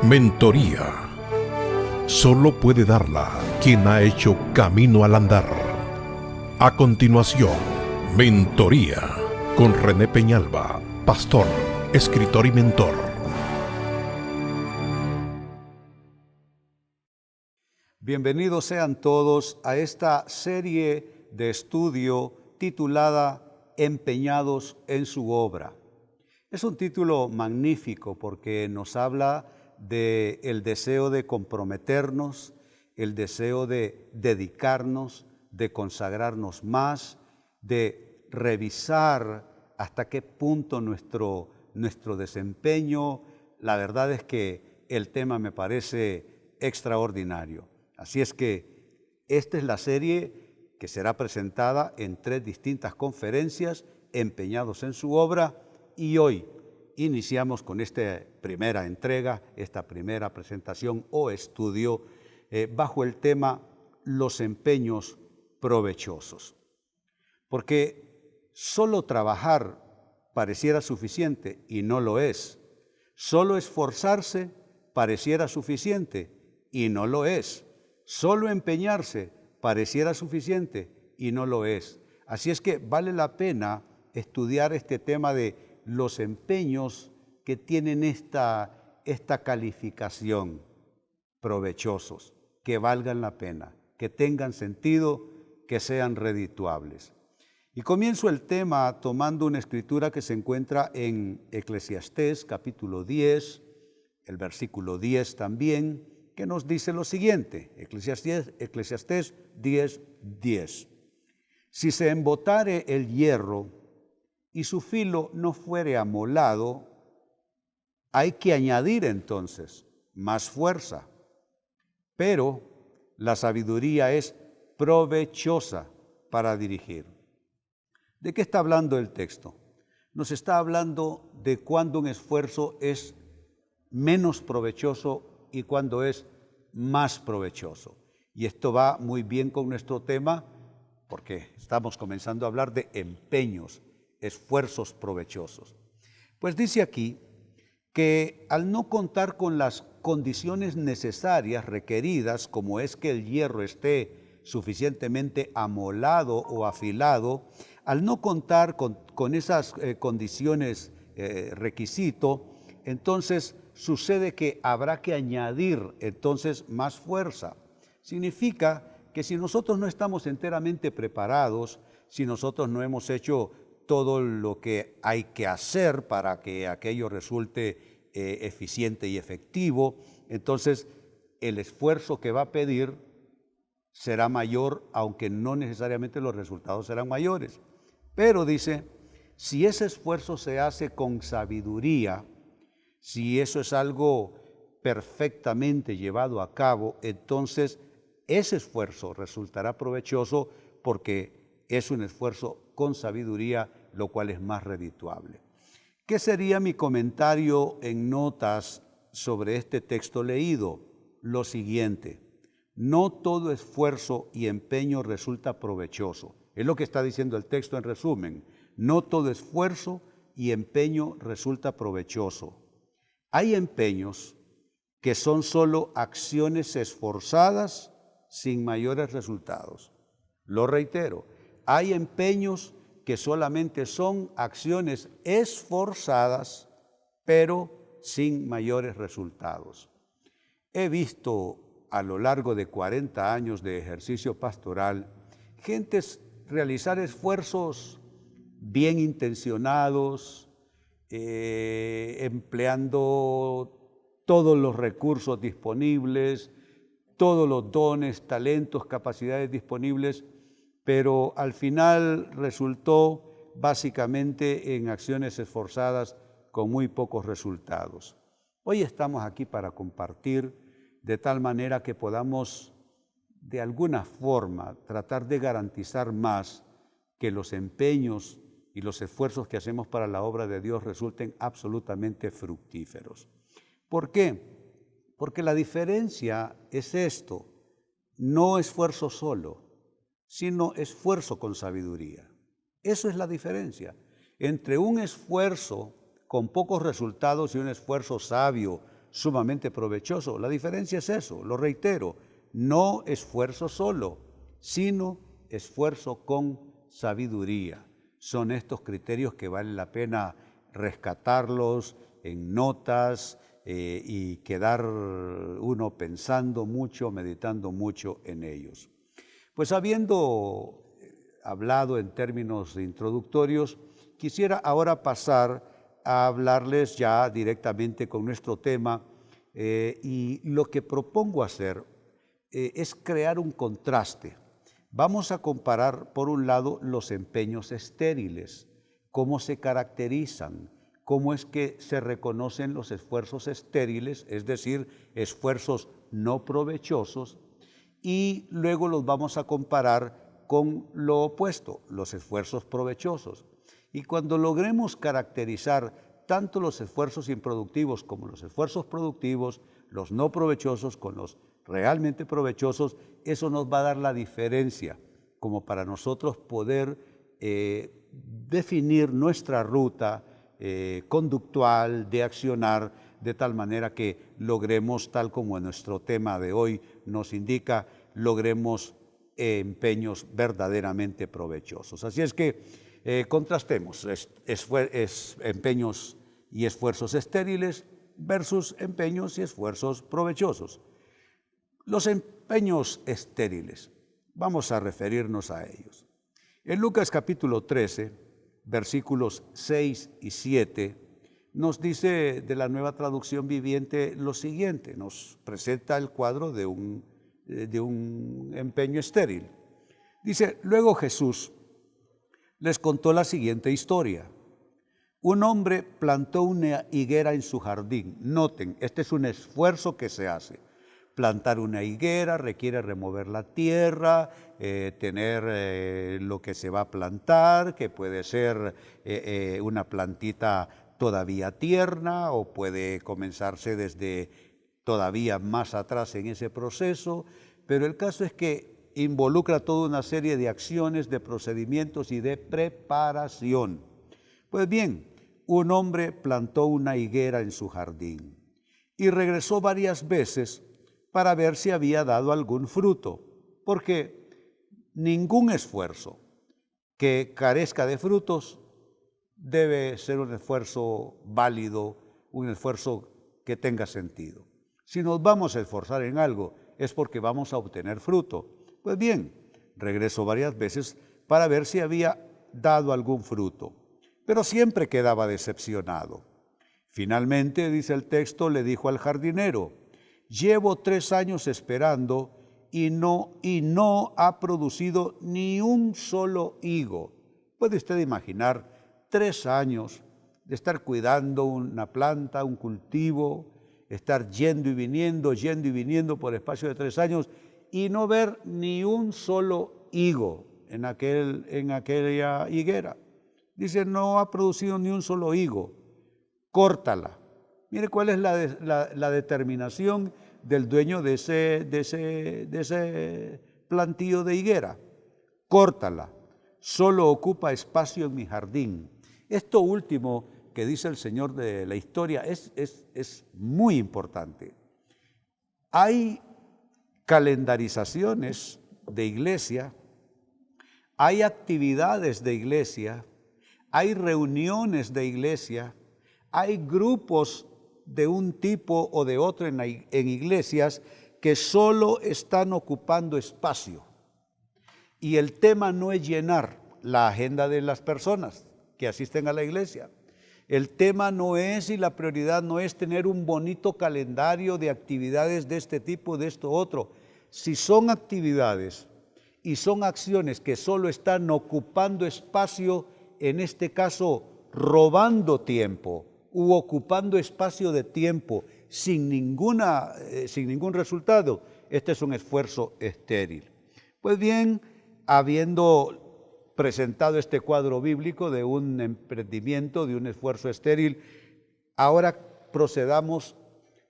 Mentoría. Solo puede darla quien ha hecho camino al andar. A continuación, Mentoría con René Peñalba, pastor, escritor y mentor. Bienvenidos sean todos a esta serie de estudio titulada Empeñados en su obra. Es un título magnífico porque nos habla del deseo de comprometernos, el deseo de dedicarnos, de consagrarnos más, de revisar hasta qué punto nuestro desempeño. La verdad es que el tema me parece extraordinario. Así es que esta es la serie que será presentada en 3 distintas conferencias, Empeñados en su obra, y hoy iniciamos con esta primera entrega, esta primera presentación o estudio bajo el tema Los empeños provechosos. Porque solo trabajar pareciera suficiente y no lo es. Solo esforzarse pareciera suficiente y no lo es. Solo empeñarse pareciera suficiente y no lo es. Así es que vale la pena estudiar este tema de los empeños que tienen esta calificación, provechosos, que valgan la pena, que tengan sentido, que sean redituables. Y comienzo el tema tomando una escritura que se encuentra en Eclesiastés capítulo 10, el versículo 10 también, que nos dice lo siguiente, Eclesiastés 10:10. Si se embotare el hierro y su filo no fuere amolado, hay que añadir entonces más fuerza. Pero la sabiduría es provechosa para dirigir. ¿De qué está hablando el texto? Nos está hablando de cuándo un esfuerzo es menos provechoso y cuándo es más provechoso. Y esto va muy bien con nuestro tema porque estamos comenzando a hablar de empeños, esfuerzos provechosos. Pues dice aquí que al no contar con las condiciones necesarias requeridas, como es que el hierro esté suficientemente amolado o afilado, al no contar con esas condiciones requisito, entonces sucede que habrá que añadir entonces más fuerza. Significa que si nosotros no estamos enteramente preparados, si nosotros no hemos hecho todo lo que hay que hacer para que aquello resulte eficiente y efectivo, entonces el esfuerzo que va a pedir será mayor, aunque no necesariamente los resultados serán mayores. Pero dice, si ese esfuerzo se hace con sabiduría, si eso es algo perfectamente llevado a cabo, entonces ese esfuerzo resultará provechoso porque es un esfuerzo con sabiduría, lo cual es más redituable. ¿Qué sería mi comentario en notas sobre este texto leído? Lo siguiente: no todo esfuerzo y empeño resulta provechoso. Es lo que está diciendo el texto en resumen. No todo esfuerzo y empeño resulta provechoso. Hay empeños que son solo acciones esforzadas sin mayores resultados. Lo reitero, hay empeños que solamente son acciones esforzadas, pero sin mayores resultados. He visto a lo largo de 40 años de ejercicio pastoral, gentes realizar esfuerzos bien intencionados, empleando todos los recursos disponibles, todos los dones, talentos, capacidades disponibles, pero al final resultó básicamente en acciones esforzadas con muy pocos resultados. Hoy estamos aquí para compartir de tal manera que podamos de alguna forma tratar de garantizar más que los empeños y los esfuerzos que hacemos para la obra de Dios resulten absolutamente fructíferos. ¿Por qué? Porque la diferencia es esto: no esfuerzo solo, sino esfuerzo con sabiduría. Eso es la diferencia entre un esfuerzo con pocos resultados y un esfuerzo sabio, sumamente provechoso. La diferencia es eso, lo reitero, no esfuerzo solo, sino esfuerzo con sabiduría. Son estos criterios que vale la pena rescatarlos en notas y quedar uno pensando mucho, meditando mucho en ellos. Pues habiendo hablado en términos introductorios, quisiera ahora pasar a hablarles ya directamente con nuestro tema y lo que propongo hacer es crear un contraste. Vamos a comparar, por un lado, los empeños estériles, cómo se caracterizan, cómo es que se reconocen los esfuerzos estériles, es decir, esfuerzos no provechosos, y luego los vamos a comparar con lo opuesto, los esfuerzos provechosos. Y cuando logremos caracterizar tanto los esfuerzos improductivos como los esfuerzos productivos, los no provechosos con los realmente provechosos, eso nos va a dar la diferencia como para nosotros poder definir nuestra ruta conductual de accionar de tal manera que logremos, tal como nuestro tema de hoy nos indica, logremos empeños verdaderamente provechosos. Así es que contrastemos empeños y esfuerzos estériles versus empeños y esfuerzos provechosos. Los empeños estériles, vamos a referirnos a ellos. En Lucas capítulo 13, versículos 6 y 7, nos dice de la Nueva Traducción Viviente lo siguiente, nos presenta el cuadro de un empeño estéril. Dice, luego Jesús les contó la siguiente historia. Un hombre plantó una higuera en su jardín. Noten, este es un esfuerzo que se hace. Plantar una higuera requiere remover la tierra, tener lo que se va a plantar, que puede ser una plantita todavía tierna o puede comenzarse desde todavía más atrás en ese proceso, pero el caso es que involucra toda una serie de acciones, de procedimientos y de preparación. Pues bien, un hombre plantó una higuera en su jardín y regresó varias veces para ver si había dado algún fruto, porque ningún esfuerzo que carezca de frutos debe ser un esfuerzo válido, un esfuerzo que tenga sentido. Si nos vamos a esforzar en algo, es porque vamos a obtener fruto. Pues bien, regresó varias veces para ver si había dado algún fruto, pero siempre quedaba decepcionado. Finalmente, dice el texto, le dijo al jardinero, llevo 3 años esperando y no ha producido ni un solo higo. ¿Puede usted imaginar 3 años de estar cuidando una planta, un cultivo, estar yendo y viniendo por espacio de 3 años y no ver ni un solo higo en aquella higuera? Dice, no ha producido ni un solo higo, córtala. Mire cuál es la determinación del dueño de ese plantío de higuera. Córtala, solo ocupa espacio en mi jardín. Esto último que dice el Señor de la historia es muy importante. Hay calendarizaciones de iglesia, hay actividades de iglesia, hay reuniones de iglesia, hay grupos de un tipo o de otro en iglesias que solo están ocupando espacio. Y el tema no es llenar la agenda de las personas que asisten a la iglesia. El tema no es y la prioridad no es tener un bonito calendario de actividades de este tipo, de esto otro. Si son actividades y son acciones que solo están ocupando espacio, en este caso robando tiempo u ocupando espacio de tiempo sin ningún resultado, este es un esfuerzo estéril. Pues bien, habiendo presentado este cuadro bíblico de un emprendimiento, de un esfuerzo estéril, ahora procedamos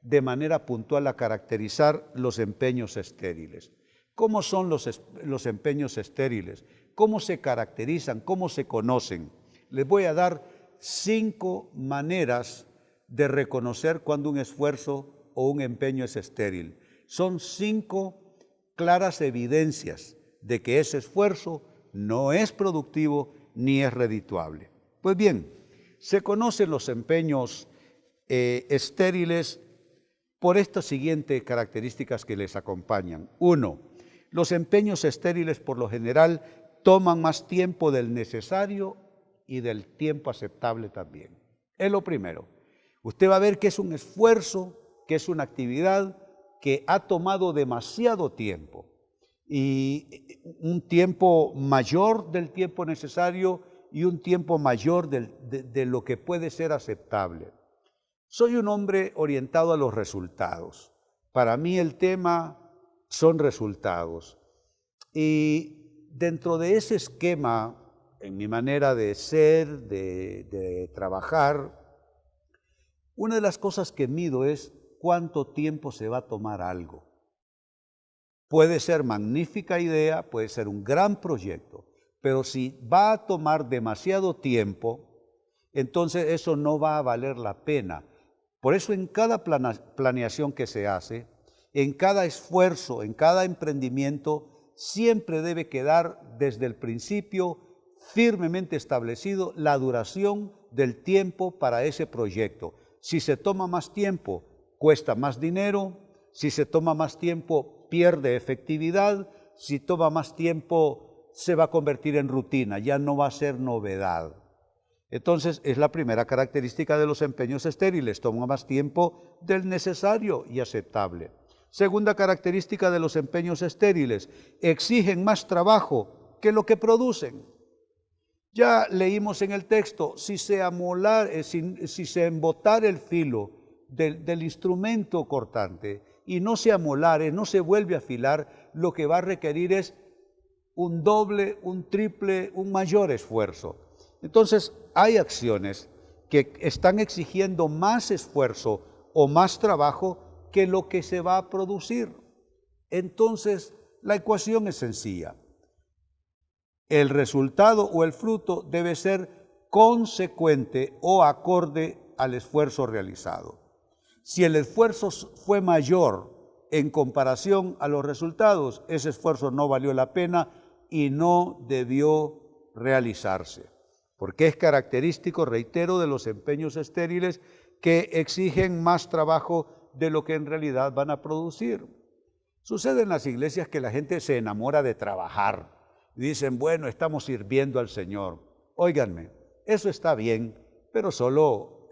de manera puntual a caracterizar los empeños estériles. ¿Cómo son los empeños estériles? ¿Cómo se caracterizan? ¿Cómo se conocen? Les voy a dar 5 maneras de reconocer cuando un esfuerzo o un empeño es estéril. Son 5 claras evidencias de que ese esfuerzo no es productivo ni es redituable. Pues bien, se conocen los empeños estériles por estas siguientes características que les acompañan. 1. Los empeños estériles por lo general toman más tiempo del necesario y del tiempo aceptable también. Es lo primero. Usted va a ver que es un esfuerzo, que es una actividad que ha tomado demasiado tiempo y un tiempo mayor del tiempo necesario y un tiempo mayor de lo que puede ser aceptable. Soy un hombre orientado a los resultados. Para mí el tema son resultados. Y dentro de ese esquema, en mi manera de ser, de trabajar, una de las cosas que mido es cuánto tiempo se va a tomar algo. Puede ser magnífica idea, puede ser un gran proyecto, pero si va a tomar demasiado tiempo, entonces eso no va a valer la pena. Por eso en cada planeación que se hace, en cada esfuerzo, en cada emprendimiento, siempre debe quedar desde el principio firmemente establecido la duración del tiempo para ese proyecto. Si se toma más tiempo, cuesta más dinero. Si se toma más tiempo, pierde efectividad. Si toma más tiempo, se va a convertir en rutina, ya no va a ser novedad. Entonces, es la primera característica de los empeños estériles, toma más tiempo del necesario y aceptable. Segunda característica de los empeños estériles, exigen más trabajo que lo que producen. Ya leímos en el texto, si se embotara el filo del instrumento cortante y no se amolare, no se vuelve a afilar, lo que va a requerir es un doble, un triple, un mayor esfuerzo. Entonces, hay acciones que están exigiendo más esfuerzo o más trabajo que lo que se va a producir. Entonces, la ecuación es sencilla. El resultado o el fruto debe ser consecuente o acorde al esfuerzo realizado. Si el esfuerzo fue mayor en comparación a los resultados, ese esfuerzo no valió la pena y no debió realizarse. Porque es característico, reitero, de los empeños estériles que exigen más trabajo de lo que en realidad van a producir. Sucede en las iglesias que la gente se enamora de trabajar. Dicen, bueno, estamos sirviendo al Señor. Óiganme, eso está bien, pero solo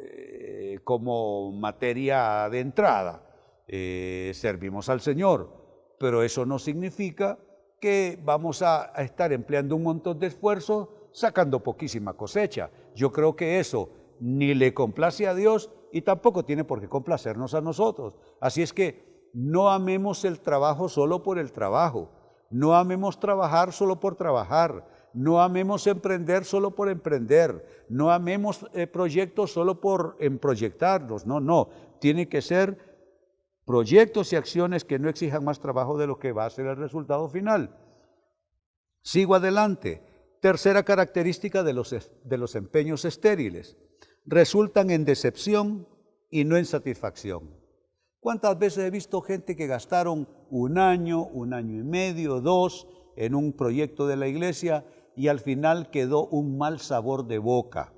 como materia de entrada. Servimos al Señor, pero eso no significa que vamos a estar empleando un montón de esfuerzo sacando poquísima cosecha. Yo creo que eso ni le complace a Dios y tampoco tiene por qué complacernos a nosotros. Así es que no amemos el trabajo solo por el trabajo, no amemos trabajar solo por trabajar, no amemos emprender solo por emprender, no amemos proyectos solo por proyectarlos, no, tiene que ser proyectos y acciones que no exijan más trabajo de lo que va a ser el resultado final. Sigo adelante. Tercera característica de los empeños estériles, resultan en decepción y no en satisfacción. ¿Cuántas veces he visto gente que gastaron un año y medio, 2 en un proyecto de la iglesia y al final quedó un mal sabor de boca?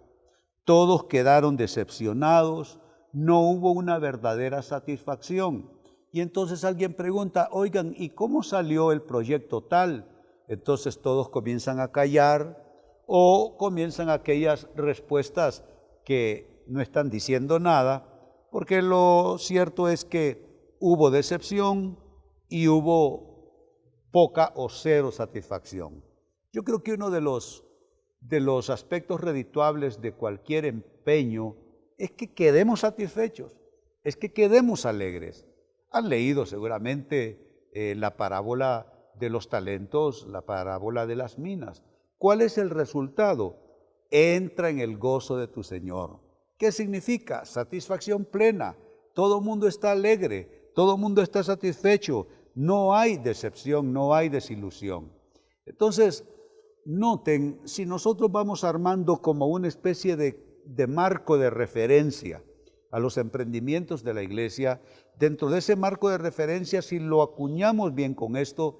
Todos quedaron decepcionados, no hubo una verdadera satisfacción. Y entonces alguien pregunta, oigan, ¿y cómo salió el proyecto tal? Entonces todos comienzan a callar o comienzan aquellas respuestas que no están diciendo nada, porque lo cierto es que hubo decepción y hubo poca o cero satisfacción. Yo creo que uno de los aspectos redituables de cualquier empeño es que quedemos satisfechos, es que quedemos alegres. Han leído seguramente la parábola de los talentos, la parábola de las minas. ¿Cuál es el resultado? Entra en el gozo de tu Señor. ¿Qué significa? Satisfacción plena. Todo el mundo está alegre, todo el mundo está satisfecho. No hay decepción, no hay desilusión. Entonces, noten, si nosotros vamos armando como una especie de marco de referencia a los emprendimientos de la iglesia, dentro de ese marco de referencia, si lo acuñamos bien con esto,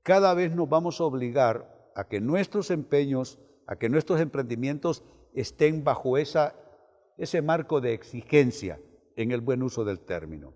cada vez nos vamos a obligar a que nuestros empeños, a que nuestros emprendimientos estén bajo ese marco de exigencia, en el buen uso del término.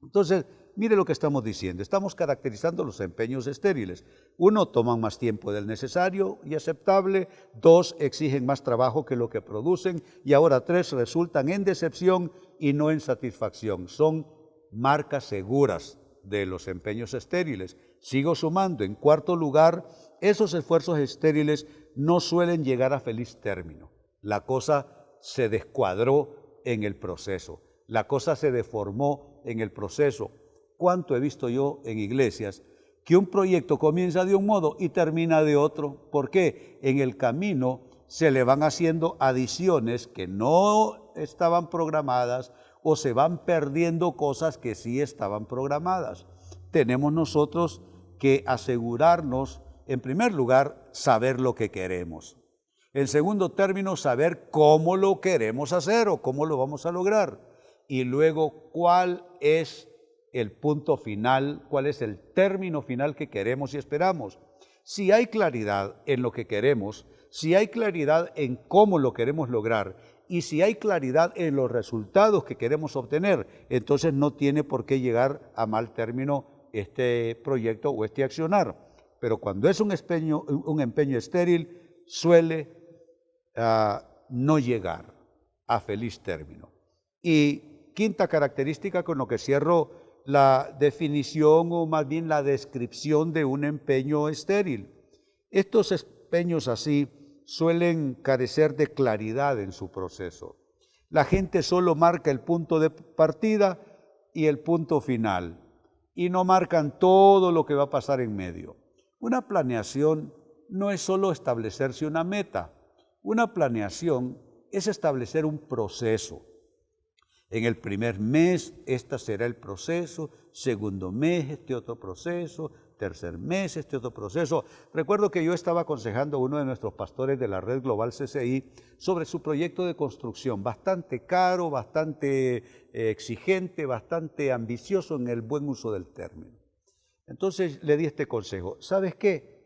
Entonces, mire lo que estamos diciendo. Estamos caracterizando los empeños estériles. 1, toman más tiempo del necesario y aceptable. 2, exigen más trabajo que lo que producen. Y ahora 3, resultan en decepción y no en satisfacción. Son marcas seguras de los empeños estériles. Sigo sumando. En cuarto lugar, esos esfuerzos estériles no suelen llegar a feliz término. La cosa se descuadró en el proceso. La cosa se deformó en el proceso. ¿Cuánto he visto yo en iglesias que un proyecto comienza de un modo y termina de otro? ¿Por qué? En el camino se le van haciendo adiciones que no estaban programadas o se van perdiendo cosas que sí estaban programadas. Tenemos nosotros que asegurarnos, en primer lugar, saber lo que queremos. En segundo término, saber cómo lo queremos hacer o cómo lo vamos a lograr. Y luego, ¿cuál es el punto final? ¿Cuál es el término final que queremos y esperamos? Si hay claridad en lo que queremos, si hay claridad en cómo lo queremos lograr y si hay claridad en los resultados que queremos obtener, entonces no tiene por qué llegar a mal término este proyecto o este accionar. Pero cuando es un empeño estéril, suele no llegar a feliz término. Y quinta característica con lo que cierro la definición o más bien la descripción de un empeño estéril. Estos empeños así suelen carecer de claridad en su proceso. La gente solo marca el punto de partida y el punto final y no marcan todo lo que va a pasar en medio. Una planeación no es solo establecerse una meta. Una planeación es establecer un proceso. En el primer mes, este será el proceso, segundo mes, este otro proceso, tercer mes, este otro proceso. Recuerdo que yo estaba aconsejando a uno de nuestros pastores de la Red Global CCI sobre su proyecto de construcción, bastante caro, bastante exigente, bastante ambicioso en el buen uso del término. Entonces le di este consejo: ¿sabes qué?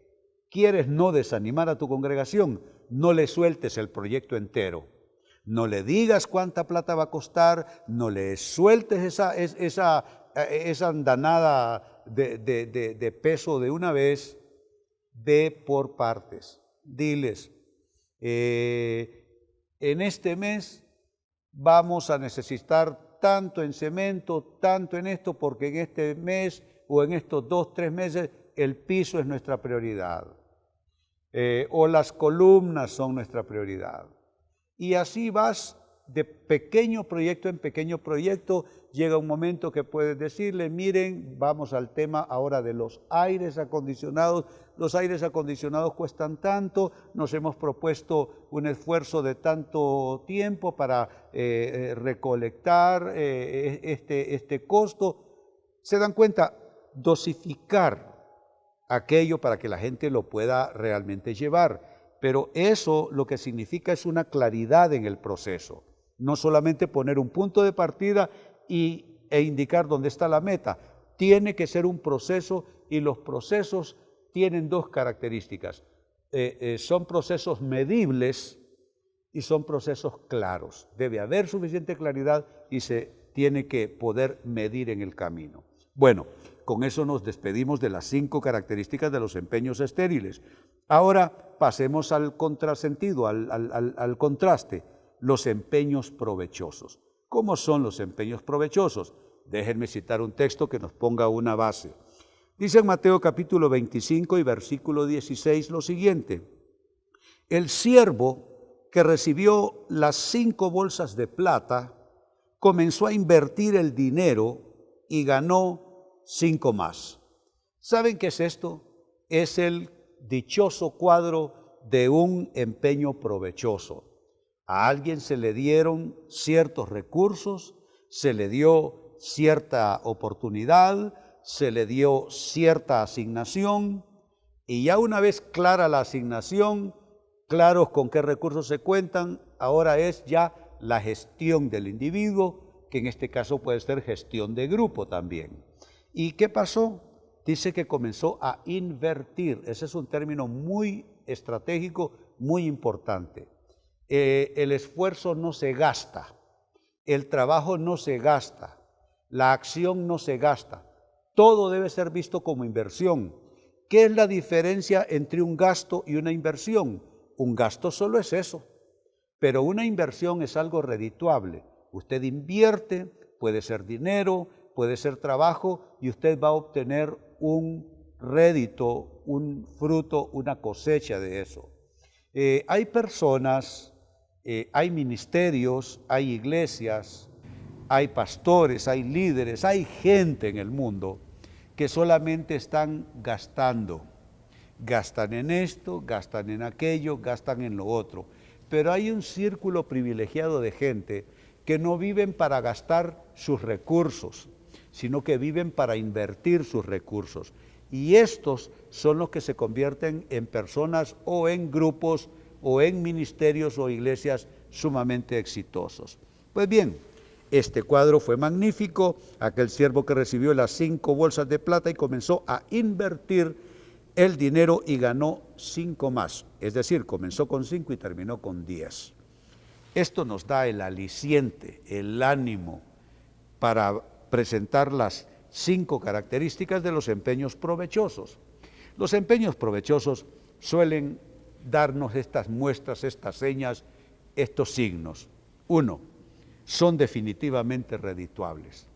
¿Quieres no desanimar a tu congregación? No le sueltes el proyecto entero. No le digas cuánta plata va a costar, no le sueltes esa andanada de peso de una vez. Ve por partes. Diles, en este mes vamos a necesitar tanto en cemento, tanto en esto, porque en este mes o en estos 2, 3 meses el piso es nuestra prioridad. O las columnas son nuestra prioridad. Y así vas de pequeño proyecto en pequeño proyecto. Llega un momento que puedes decirle: miren, vamos al tema ahora de los aires acondicionados. Los aires acondicionados cuestan tanto, nos hemos propuesto un esfuerzo de tanto tiempo para recolectar este costo. ¿Se dan cuenta? Dosificar aquello para que la gente lo pueda realmente llevar. Pero eso lo que significa es una claridad en el proceso. No solamente poner un punto de partida e indicar dónde está la meta. Tiene que ser un proceso, y los procesos tienen 2 características. Son procesos medibles y son procesos claros. Debe haber suficiente claridad y se tiene que poder medir en el camino. Bueno, con eso nos despedimos de las 5 características de los empeños estériles. Ahora pasemos al contrasentido, al contraste, los empeños provechosos. ¿Cómo son los empeños provechosos? Déjenme citar un texto que nos ponga una base. Dice en Mateo capítulo 25 y versículo 16 lo siguiente: el siervo que recibió las 5 bolsas de plata comenzó a invertir el dinero y ganó 5 más. ¿Saben qué es esto? Es el dichoso cuadro de un empeño provechoso. A alguien se le dieron ciertos recursos, se le dio cierta oportunidad, se le dio cierta asignación, y ya una vez clara la asignación, claros con qué recursos se cuentan, ahora es ya la gestión del individuo, que en este caso puede ser gestión de grupo también. ¿Y qué pasó? Dice que comenzó a invertir. Ese es un término muy estratégico, muy importante. El esfuerzo no se gasta, el trabajo no se gasta, la acción no se gasta. Todo debe ser visto como inversión. ¿Qué es la diferencia entre un gasto y una inversión? Un gasto solo es eso, pero una inversión es algo redituable. Usted invierte, puede ser dinero, puede ser trabajo, y usted va a obtener un rédito, un fruto, una cosecha de eso. Hay personas, hay ministerios, hay iglesias, hay pastores, hay líderes, hay gente en el mundo que solamente están gastando. Gastan en esto, gastan en aquello, gastan en lo otro. Pero hay un círculo privilegiado de gente que no viven para gastar sus recursos, sino que viven para invertir sus recursos. Y estos son los que se convierten en personas o en grupos o en ministerios o iglesias sumamente exitosos. Pues bien, este cuadro fue magnífico. Aquel siervo que recibió las 5 bolsas de plata y comenzó a invertir el dinero y ganó 5 más. Es decir, comenzó con 5 y terminó con 10. Esto nos da el aliciente, el ánimo para presentar las 5 características de los empeños provechosos. Los empeños provechosos suelen darnos estas muestras, estas señas, estos signos. 1, son definitivamente redituables.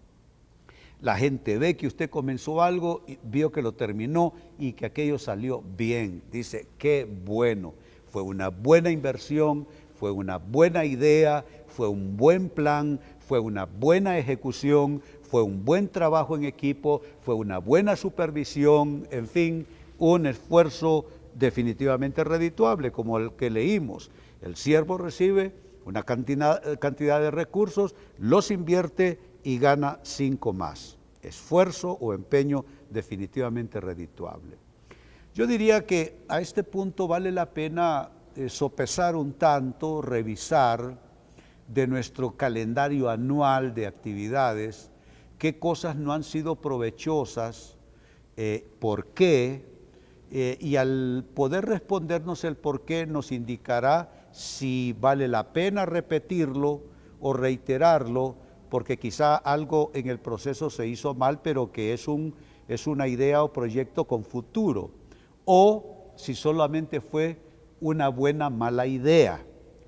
La gente ve que usted comenzó algo, vio que lo terminó y que aquello salió bien. Dice, qué bueno, fue una buena inversión, fue una buena idea, fue un buen plan, fue una buena ejecución, fue un buen trabajo en equipo, fue una buena supervisión, en fin, un esfuerzo definitivamente redituable, como el que leímos. El siervo recibe una cantidad de recursos, los invierte y gana 5 más. Esfuerzo o empeño definitivamente redituable. Yo diría que a este punto vale la pena sopesar un tanto, revisar de nuestro calendario anual de actividades, qué cosas no han sido provechosas, por qué, y al poder respondernos el por qué nos indicará si vale la pena repetirlo o reiterarlo, porque quizá algo en el proceso se hizo mal, pero que es una idea o proyecto con futuro, o si solamente fue una buena mala idea,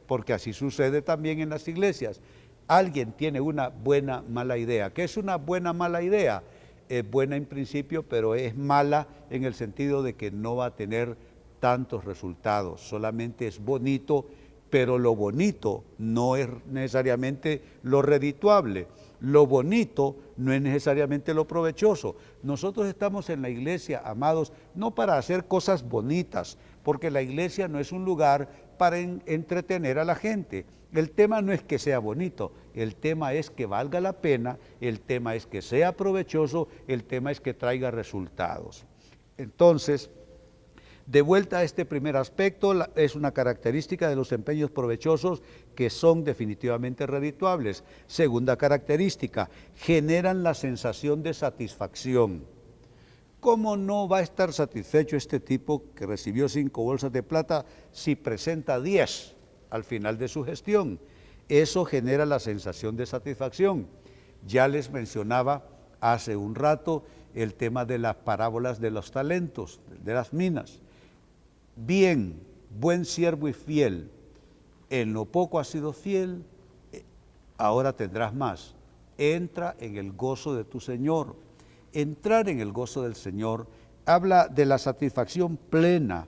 porque así sucede también en las iglesias. Alguien tiene una buena mala idea. ¿Qué es una buena mala idea? Es buena en principio, pero es mala en el sentido de que no va a tener tantos resultados, solamente es bonito, pero lo bonito no es necesariamente lo redituable, lo bonito no es necesariamente lo provechoso. Nosotros estamos en la iglesia, amados, no para hacer cosas bonitas, porque la iglesia no es un lugar para entretener a la gente. El tema no es que sea bonito, el tema es que valga la pena, el tema es que sea provechoso, el tema es que traiga resultados. Entonces, de vuelta a este primer aspecto, es una característica de los empeños provechosos que son definitivamente redituables. Segunda característica, generan la sensación de satisfacción. ¿Cómo no va a estar satisfecho este tipo que recibió 5 bolsas de plata si presenta 10 al final de su gestión? Eso genera la sensación de satisfacción. Ya les mencionaba hace un rato el tema de las parábolas de los talentos, de las minas. Bien, buen siervo y fiel, en lo poco has sido fiel, ahora tendrás más. Entra en el gozo de tu Señor. Entrar en el gozo del Señor habla de la satisfacción plena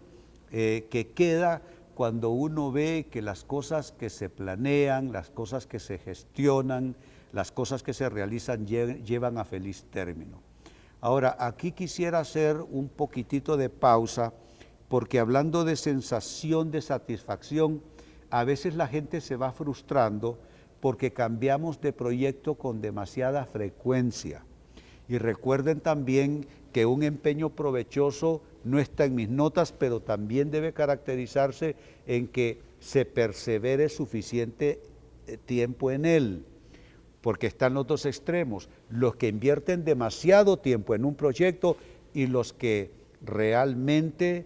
que queda cuando uno ve que las cosas que se planean, las cosas que se gestionan, las cosas que se realizan llevan a feliz término. Ahora, aquí quisiera hacer un poquitito de pausa, porque hablando de sensación de satisfacción, a veces la gente se va frustrando porque cambiamos de proyecto con demasiada frecuencia. Y recuerden también que un empeño provechoso no está en mis notas, pero también debe caracterizarse en que se persevere tiempo en él, porque están los dos extremos, los que invierten demasiado tiempo en un proyecto y los que realmente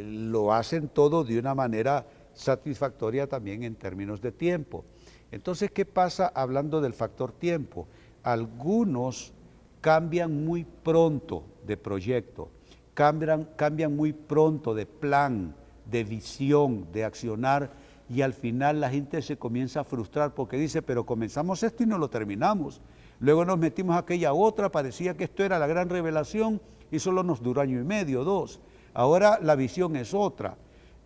lo hacen todo de una manera satisfactoria también en términos de tiempo. Entonces, ¿qué pasa hablando del factor tiempo? Algunos cambian muy pronto de proyecto, cambian muy pronto de plan, de visión, de accionar, y al final la gente se comienza a frustrar porque dice, pero comenzamos esto y no lo terminamos. Luego nos metimos a aquella otra, parecía que esto era la gran revelación y solo nos duró año y medio, 2. Ahora la visión es otra.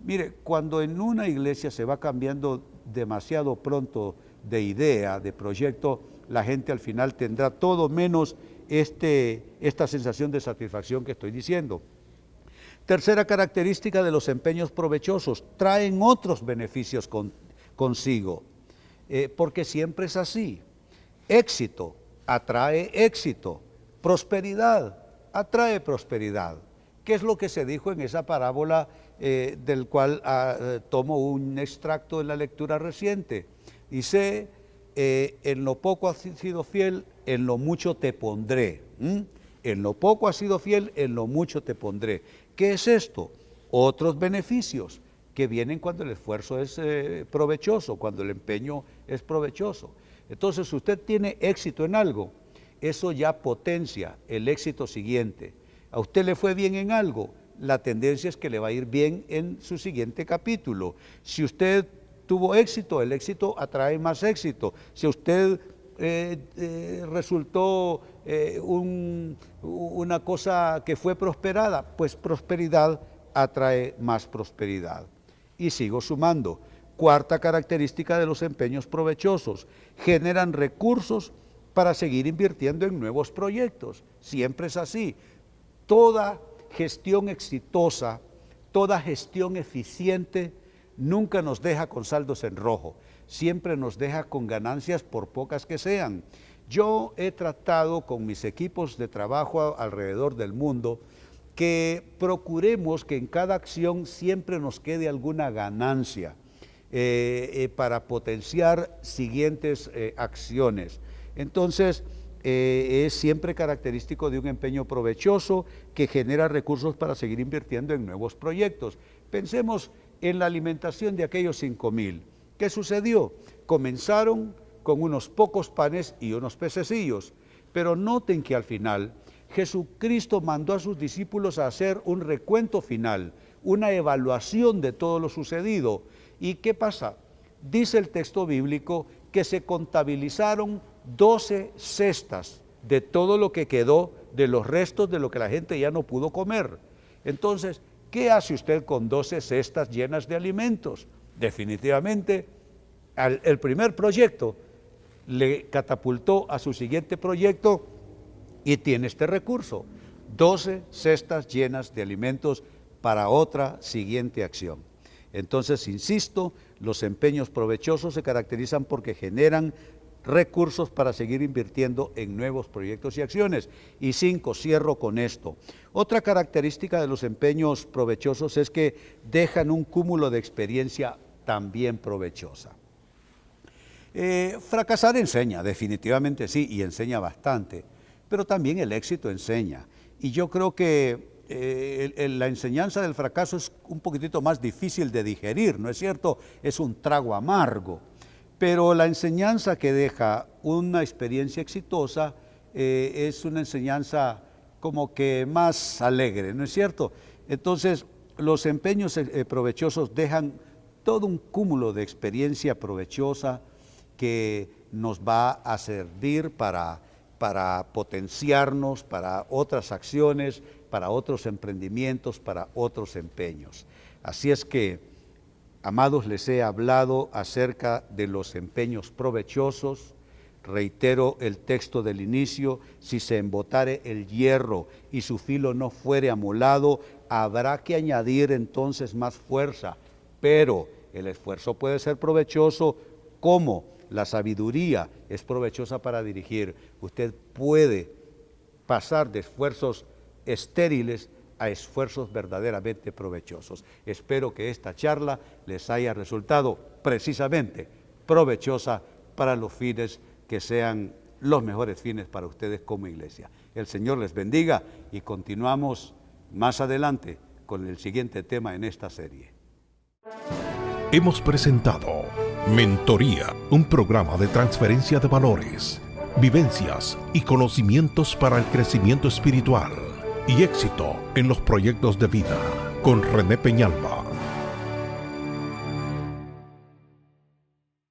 Mire, cuando en una iglesia se va cambiando demasiado pronto de idea, de proyecto, la gente al final tendrá todo menos esta sensación de satisfacción que estoy diciendo. Tercera característica de los empeños provechosos, traen otros beneficios consigo, porque siempre es así. Éxito atrae éxito, prosperidad atrae prosperidad. ¿Qué es lo que se dijo en esa parábola del cual tomo un extracto en la lectura reciente? Dice, en lo poco has sido fiel, en lo mucho te pondré. En lo poco has sido fiel, en lo mucho te pondré. ¿Qué es esto? Otros beneficios que vienen cuando el esfuerzo es provechoso, cuando el empeño es provechoso. Entonces, si usted tiene éxito en algo, eso ya potencia el éxito siguiente. A usted le fue bien en algo, la tendencia es que le va a ir bien en su siguiente capítulo. Si usted tuvo éxito, el éxito atrae más éxito. Si a usted resultó una cosa que fue prosperada, pues prosperidad atrae más prosperidad. Y sigo sumando. Cuarta característica de los empeños provechosos, generan recursos para seguir invirtiendo en nuevos proyectos. Siempre es así. Toda gestión exitosa, toda gestión eficiente, nunca nos deja con saldos en rojo, siempre nos deja con ganancias por pocas que sean. Yo he tratado con mis equipos de trabajo alrededor del mundo que procuremos que en cada acción siempre nos quede alguna ganancia para potenciar siguientes acciones. Entonces, es siempre característico de un empeño provechoso que genera recursos para seguir invirtiendo en nuevos proyectos. Pensemos en la alimentación de aquellos 5,000. ¿Qué sucedió? Comenzaron con unos pocos panes y unos pececillos, pero noten que al final Jesucristo mandó a sus discípulos a hacer un recuento final, una evaluación de todo lo sucedido. ¿Y qué pasa? Dice el texto bíblico que se contabilizaron 12 cestas de todo lo que quedó, de los restos de lo que la gente ya no pudo comer. Entonces, ¿qué hace usted con 12 cestas llenas de alimentos? Definitivamente, el primer proyecto le catapultó a su siguiente proyecto y tiene este recurso, 12 cestas llenas de alimentos para otra siguiente acción. Entonces, insisto, los empeños provechosos se caracterizan porque generan recursos para seguir invirtiendo en nuevos proyectos y acciones. Y 5, cierro con esto. Otra característica de los empeños provechosos es que dejan un cúmulo de experiencia también provechosa. Fracasar enseña, definitivamente sí, y enseña bastante, pero también el éxito enseña. Y yo creo que la enseñanza del fracaso es un poquitito más difícil de digerir, ¿no es cierto? Es un trago amargo. Pero la enseñanza que deja una experiencia exitosa es una enseñanza como que más alegre, ¿no es cierto? Entonces, los empeños provechosos dejan todo un cúmulo de experiencia provechosa que nos va a servir para potenciarnos, para otras acciones, para otros emprendimientos, para otros empeños. Así es que, amados, les he hablado acerca de los empeños provechosos. Reitero el texto del inicio: si se embotare el hierro y su filo no fuere amolado, habrá que añadir entonces más fuerza. Pero el esfuerzo puede ser provechoso. ¿Cómo? La sabiduría es provechosa para dirigir. Usted puede pasar de esfuerzos estériles a esfuerzos verdaderamente provechosos. Espero que esta charla les haya resultado precisamente provechosa para los fines que sean los mejores fines para ustedes como iglesia. El Señor les bendiga y continuamos más adelante con el siguiente tema en esta serie. Hemos presentado Mentoría, un programa de transferencia de valores, vivencias y conocimientos para el crecimiento espiritual y éxito en los proyectos de vida con René Peñalba.